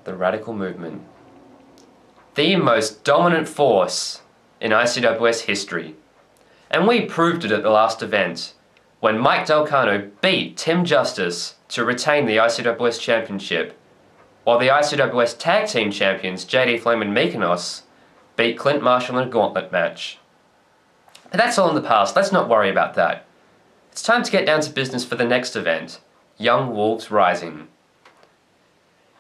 The radical movement. The most dominant force in ICWS history. And we proved it at the last event, when Mike Delcanho beat Tim Justice to retain the ICWS Championship, while the ICWS Tag Team Champions JD Flame and Mykonos beat Clint Marshall in a gauntlet match. But that's all in the past, let's not worry about that. It's time to get down to business for the next event, Young Wolves Rising.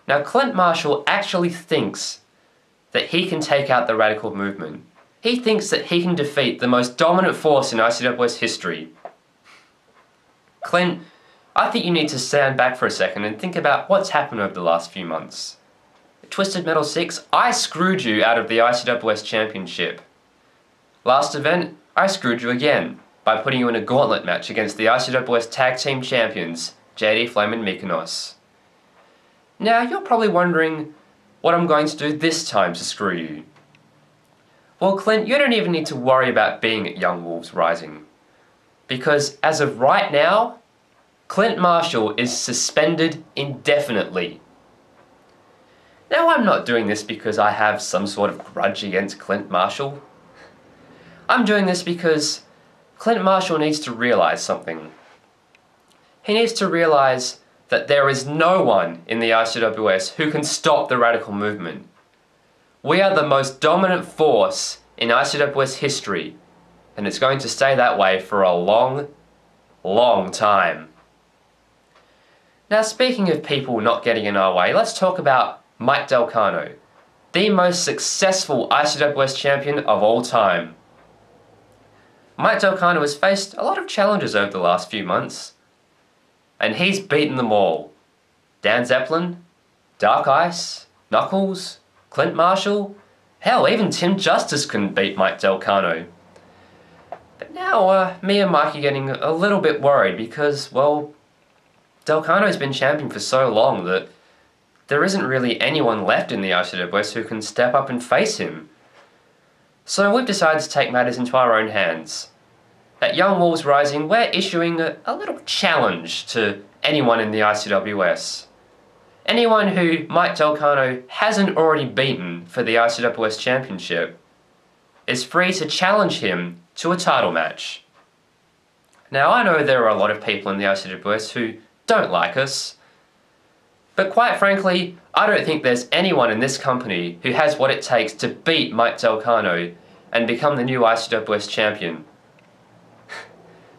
Now Clint Marshall actually thinks that he can take out the radical movement. He thinks that he can defeat the most dominant force in ICWS history. Clint, I think you need to stand back for a second and think about what's happened over the last few months. At Twisted Metal 6, I screwed you out of the ICWS Championship. Last event, I screwed you again by putting you in a gauntlet match against the ICWS Tag Team Champions, JD Flame and Mykonos. Now, you're probably wondering what I'm going to do this time to screw you. Well, Clint, you don't even need to worry about being at Young Wolves Rising. Because as of right now, Clint Marshall is suspended indefinitely. Now, I'm not doing this because I have some sort of grudge against Clint Marshall. I'm doing this because Clint Marshall needs to realize something. He needs to realize that there is no one in the ICWS who can stop the radical movement. We are the most dominant force in ICWS history, and it's going to stay that way for a long, long time. Now, speaking of people not getting in our way, let's talk about Mike Delcanho, the most successful ICWS champion of all time. Mike Delcanho has faced a lot of challenges over the last few months, and he's beaten them all. Dan Zepplin, Dark Ice, Knuckles, Clint Marshall, hell, even Tim Justice couldn't beat Mike Delcanho. But now, me and Mike are getting a little bit worried because, well, Delcanho's been champion for so long that there isn't really anyone left in the ICWS who can step up and face him. So we've decided to take matters into our own hands. At Young Wolves Rising, we're issuing a little challenge to anyone in the ICWS. Anyone who Mike Delcanho hasn't already beaten for the ICWS Championship is free to challenge him to a title match. Now, I know there are a lot of people in the ICWS who don't like us, but quite frankly, I don't think there's anyone in this company who has what it takes to beat Mike Delcanho and become the new ICWS champion.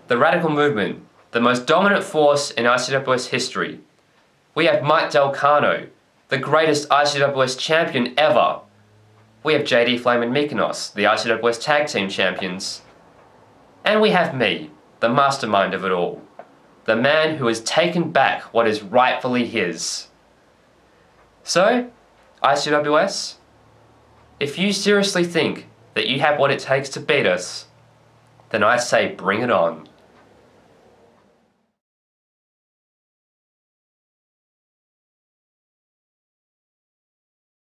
The radical movement, the most dominant force in ICWS history. We have Mike Delcanho, the greatest ICWS champion ever. We have JD Flame and Mykonos, the ICWS Tag Team Champions. And we have me, the mastermind of it all. The man who has taken back what is rightfully his. So, ICWS, if you seriously think that you have what it takes to beat us, then I say bring it on.